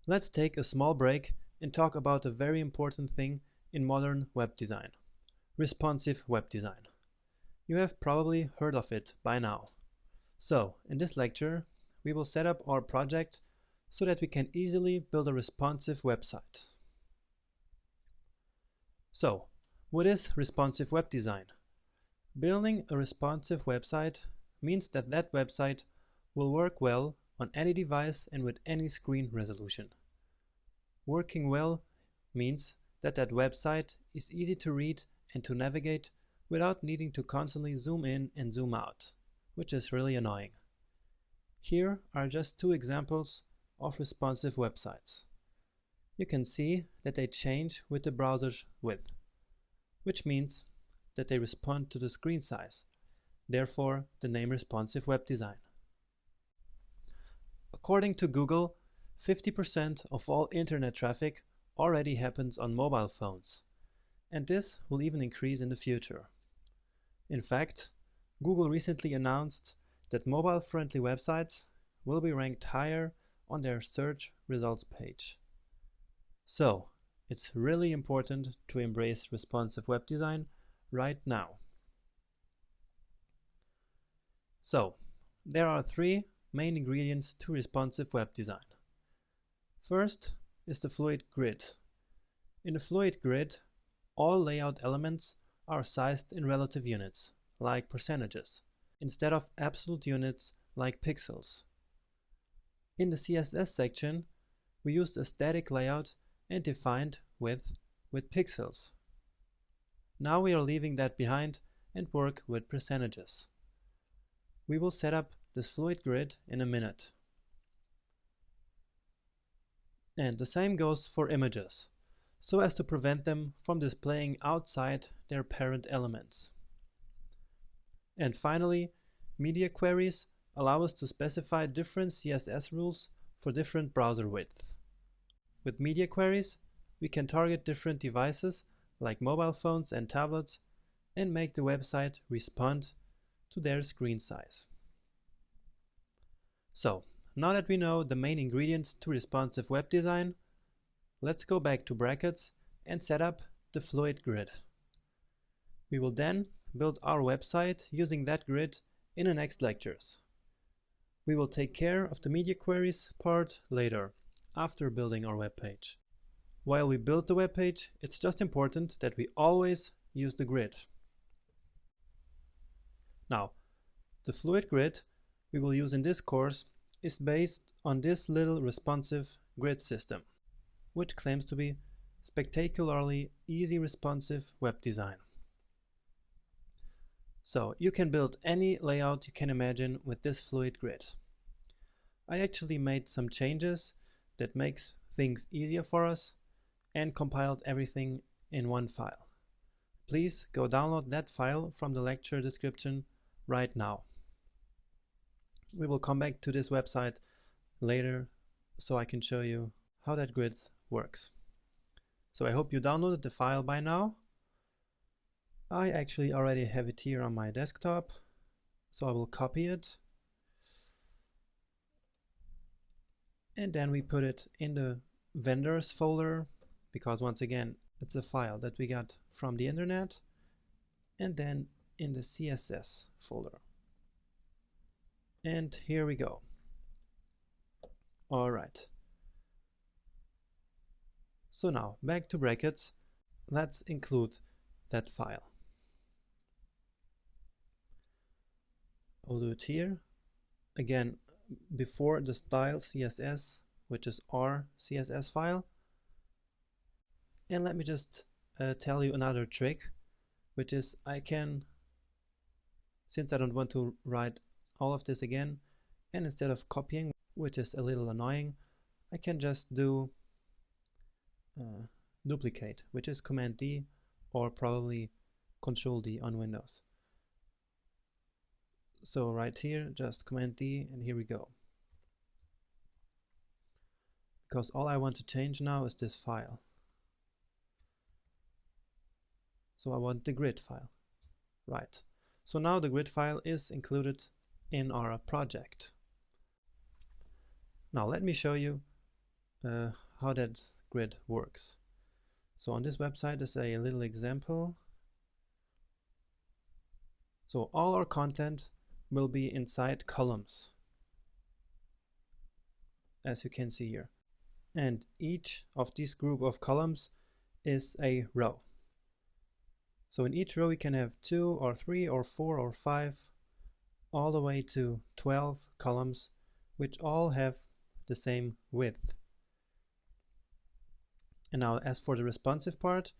Let's take a small break and talk about a very important thing in modern web design: responsive web design. You have probably heard of it by now. So, in this lecture, we will set up our project so that we can easily build a responsive website. So, what is responsive web design? Building a responsive website means that that website will work well on any device and with any screen resolution. Working well means that that website is easy to read and to navigate without needing to constantly zoom in and zoom out, which is really annoying. Here are just two examples of responsive websites. You can see that they change with the browser's width, which means that they respond to the screen size, therefore the name responsive web design. According to Google, 50% of all internet traffic already happens on mobile phones, and this will even increase in the future. In fact, Google recently announced that mobile-friendly websites will be ranked higher on their search results page. So, it's really important to embrace responsive web design right now. So, there are three main ingredients to responsive web design. First is the fluid grid. In the fluid grid, all layout elements are sized in relative units, like percentages, instead of absolute units like pixels. In the CSS section, we used a static layout and defined width with pixels. Now we are leaving that behind and work with percentages. We will set up this fluid grid in a minute. And the same goes for images, so as to prevent them from displaying outside their parent elements. And finally, media queries allow us to specify different CSS rules for different browser width. With media queries, we can target different devices like mobile phones and tablets and make the website respond to their screen size. So, now that we know the main ingredients to responsive web design, let's go back to brackets and set up the fluid grid. We will then build our website using that grid in the next lectures. We will take care of the media queries part later, after building our web page. While we build the web page, it's just important that we always use the grid. Now, the fluid grid we will use in this course is based on this little responsive grid system, which claims to be spectacularly easy responsive web design. So you can build any layout you can imagine with this fluid grid. I actually made some changes that makes things easier for us and compiled everything in one file. Please go download that file from the lecture description right now. We will come back to this website later so I can show you how that grid works. So I hope you downloaded the file by now. I actually already have it here on my desktop, so I will copy it. And then we put it in the vendors folder, because once again, it's a file that we got from the internet, and then in the CSS folder. And here we go. All right. So now, back to brackets, let's include that file. I'll do it here. Again, before the style CSS, which is our CSS file. And let me just tell you another trick, which is I can, since I don't want to write all of this again, and instead of copying, which is a little annoying, I can just do duplicate, which is Command D or probably Control D on Windows. So right here, just Command D, and here we go. Because all I want to change now is this file. So I want the grid file. Right. So now the grid file is included in our project. Now let me show you how that grid works. So on this website is a little example. So all our content will be inside columns, as you can see here. And each of these group of columns is a row. So in each row we can have 2 or 3 or 4 or 5, all the way to 12 columns, which all have the same width. And now as for the responsive part,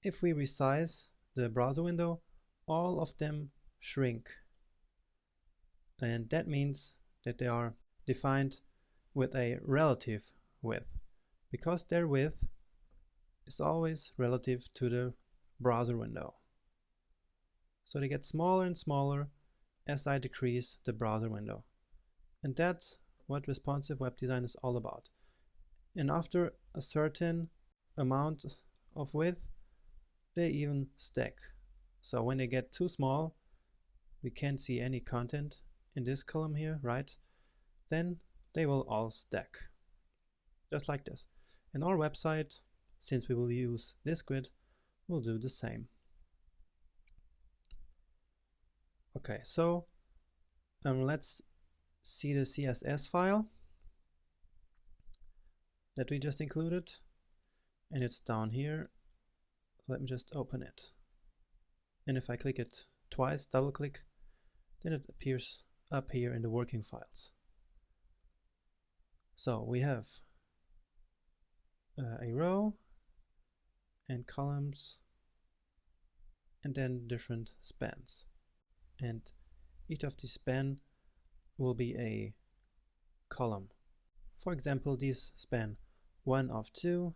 if we resize the browser window, all of them shrink. And that means that they are defined with a relative width, because their width is always relative to the browser window. So they get smaller and smaller as I decrease the browser window. And that's what responsive web design is all about. And after a certain amount of width, they even stack. So when they get too small, we can't see any content in this column here, right? Then they will all stack, just like this. And our website, since we will use this grid, will do the same. Okay, so let's see the CSS file that we just included, and it's down here. Let me just open it, and if I click it twice, double click, then it appears up here in the working files. So we have a row and columns, and then different spans, and each of these span will be a column. For example, this span 1 of 2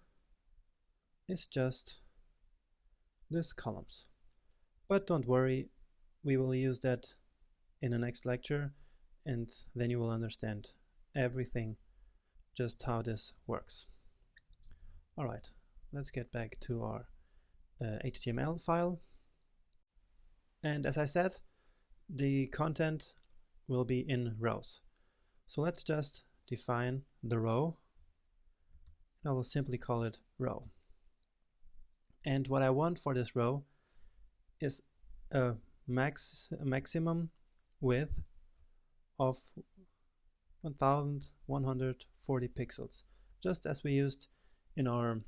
is just these columns. But don't worry, we will use that in the next lecture, and then you will understand everything, just how this works. Alright, let's get back to our HTML file. And as I said, the content will be in rows. So let's just define the row. I will simply call it row. And what I want for this row is a maximum width of 1140 pixels, just as we used in our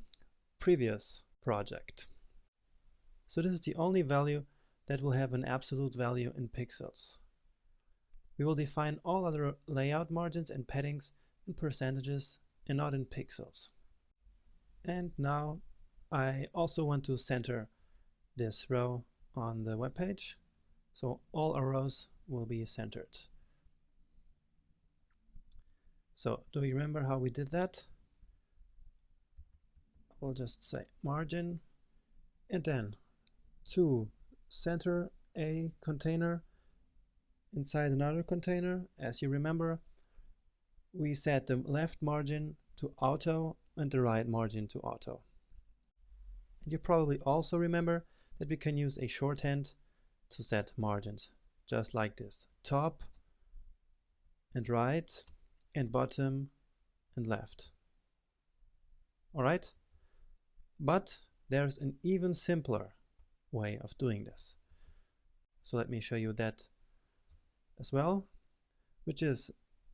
previous project. So this is the only value that will have an absolute value in pixels. We will define all other layout margins and paddings in percentages and not in pixels. And now I also want to center this row on the web page, so all our rows will be centered. So do you remember how we did that? We'll just say margin, and then to center a container inside another container, as you remember, we set the left margin to auto and the right margin to auto. And you probably also remember that we can use a shorthand to set margins, just like this: top and right and bottom and left. Alright? But there's an even simpler way of doing this. So let me show you that as well, which is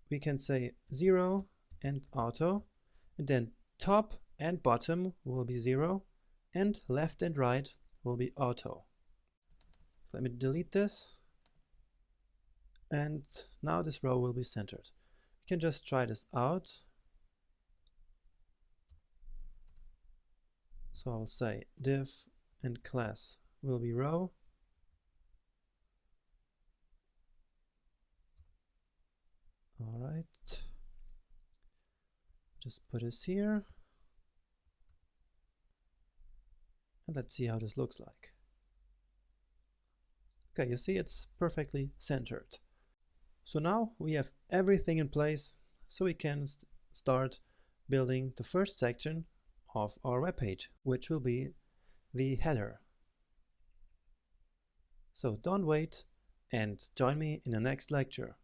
we can say 0 and auto, and then top and bottom will be 0, and left and right will be auto. So let me delete this, and now this row will be centered. We can just try this out. So I'll say div and class will be row. Alright, just put this here, and let's see how this looks like. Okay, you see it's perfectly centered. So now we have everything in place, so we can start building the first section of our web page, which will be the header. So don't wait and join me in the next lecture.